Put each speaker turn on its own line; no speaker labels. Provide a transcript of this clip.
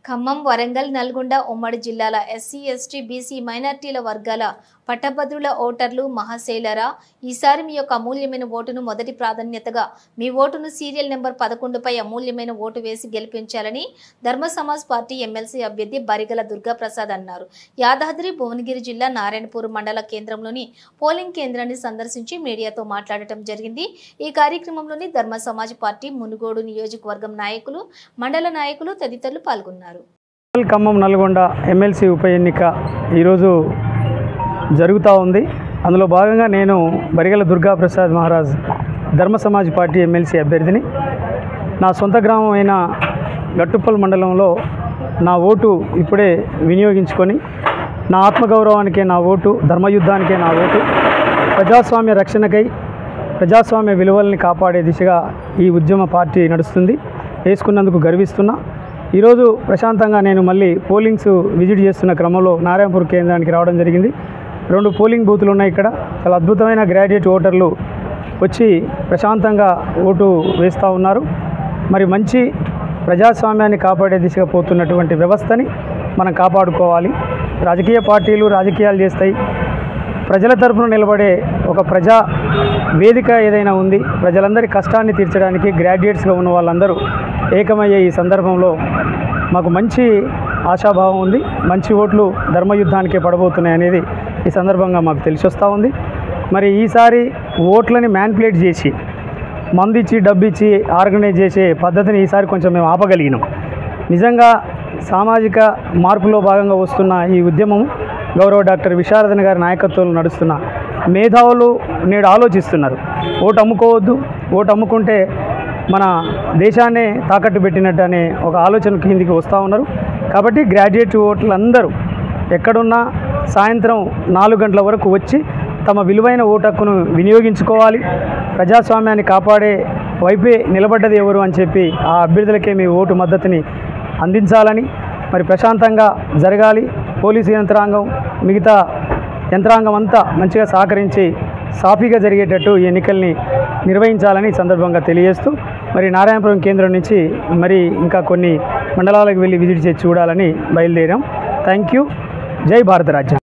ఖమ్మం, వరంగల్, నల్గొండ ఉమ్మడి జిల్లాల SC, ST, BC మైనార్టీల వర్గాల పట్టభద్రుల ఓటర్లు మహాశైలరా, ఈసారి మీ యొక్క అమూల్యమైన ఓటును మొదటి ప్రాధాన్యతగా మీ ఓటును సీరియల్ నెంబర్ 11పై అమూల్యమైన ఓటు వేసి గెలిపించాలని ధర్మ సమాజ్ పార్టీ ఎమ్మెల్సీ అభ్యర్థి బరిగల దుర్గాప్రసాద్ అన్నారు. యాదాద్రి భువనగిరి జిల్లా నారాయణపూర్ మండల కేంద్రంలోని పోలింగ్ కేంద్రాన్ని సందర్శించి మీడియాతో మాట్లాడటం జరిగింది. ఈ కార్యక్రమంలోని ధర్మ సమాజ్ పార్టీ మునుగోడు నియోజకవర్గం నాయకులు, మండల నాయకులు తదితరులు పాల్గొన్నారు.
ఖమ్మం నల్గొండ ఎమ్మెల్సీ ఉప ఎన్నిక ఈరోజు జరుగుతూ ఉంది. అందులో భాగంగా నేను బరిగల దుర్గాప్రసాద్ మహారాజ్ ధర్మ సమాజ్ పార్టీ ఎమ్మెల్సీ అభ్యర్థిని. నా సొంత గ్రామం అయిన గట్టుప్పల్ మండలంలో నా ఓటు ఇప్పుడే వినియోగించుకొని నా ఆత్మగౌరవానికే నా ఓటు, ధర్మయుద్ధానికే నా ఓటు, ప్రజాస్వామ్య రక్షణకై ప్రజాస్వామ్య విలువల్ని కాపాడే దిశగా ఈ ఉద్యమ పార్టీ నడుస్తుంది. వేసుకున్నందుకు గర్విస్తున్నా. ఈరోజు ప్రశాంతంగా నేను మళ్ళీ పోలింగ్స్ విజిట్ చేస్తున్న క్రమంలో నారాయణపూర్ కేంద్రానికి రావడం జరిగింది. 2 పోలింగ్ బూతులు ఉన్నాయి. ఇక్కడ చాలా అద్భుతమైన గ్రాడ్యుయేట్ ఓటర్లు వచ్చి ప్రశాంతంగా ఓటు వేస్తూ ఉన్నారు. మరి మంచి ప్రజాస్వామ్యాన్ని కాపాడే దిశగా పోతున్నటువంటి వ్యవస్థని మనం కాపాడుకోవాలి. రాజకీయ పార్టీలు రాజకీయాలు చేస్తాయి. ప్రజల తరపున నిలబడే ఒక ప్రజా వేదిక ఏదైనా ఉంది. ప్రజలందరి కష్టాన్ని తీర్చడానికి గ్రాడ్యుయేట్స్గా ఉన్న వాళ్ళందరూ ఏకమయ్యే ఈ సందర్భంలో మాకు మంచి ఆశాభావం ఉంది. మంచి ఓట్లు ధర్మయుద్ధానికే పడబోతున్నాయి అనేది ఈ సందర్భంగా మాకు తెలిసి వస్తూ ఉంది. మరి ఈసారి ఓట్లని మ్యానిపులేట్ చేసి మందిచ్చి డబ్బిచ్చి ఆర్గనైజ్ చేసే పద్ధతిని ఈసారి కొంచెం మేము ఆపగలిగినాం. నిజంగా సామాజిక మార్పులో భాగంగా వస్తున్న ఈ ఉద్యమం గౌరవ డాక్టర్ విశారదన్ గారి నాయకత్వంలో నడుస్తున్న మేధావులు నేడు ఆలోచిస్తున్నారు. ఓటు అమ్ముకోవద్దు, ఓటు అమ్ముకుంటే మన దేశాన్నే తాకట్టు పెట్టినట్టు అనే ఒక ఆలోచన కిందికి వస్తూ ఉన్నారు. కాబట్టి గ్రాడ్యుయేట్ ఓట్లందరూ ఎక్కడున్నా సాయంత్రం 4 గంటల వరకు వచ్చి తమ విలువైన ఓటు హక్కును వినియోగించుకోవాలి. ప్రజాస్వామ్యాన్ని కాపాడే వైపే నిలబడ్డది ఎవరు అని చెప్పి ఆ అభ్యర్థులకే మీ ఓటు మద్దతుని అందించాలని, మరి ప్రశాంతంగా జరగాలి. పోలీసు యంత్రాంగం, మిగతా యంత్రాంగం అంతా మంచిగా సహకరించి సాఫీగా జరిగేటట్టు ఈ ఎన్నికల్ని నిర్వహించాలని ఈ సందర్భంగా తెలియజేస్తూ, మరి నారాయణపురం కేంద్రం నుంచి మరి ఇంకా కొన్ని మండలాలకు వెళ్ళి విజిట్ చేసి చూడాలని బయలుదేరాం. Thank you. జై భారత రాజ్యం.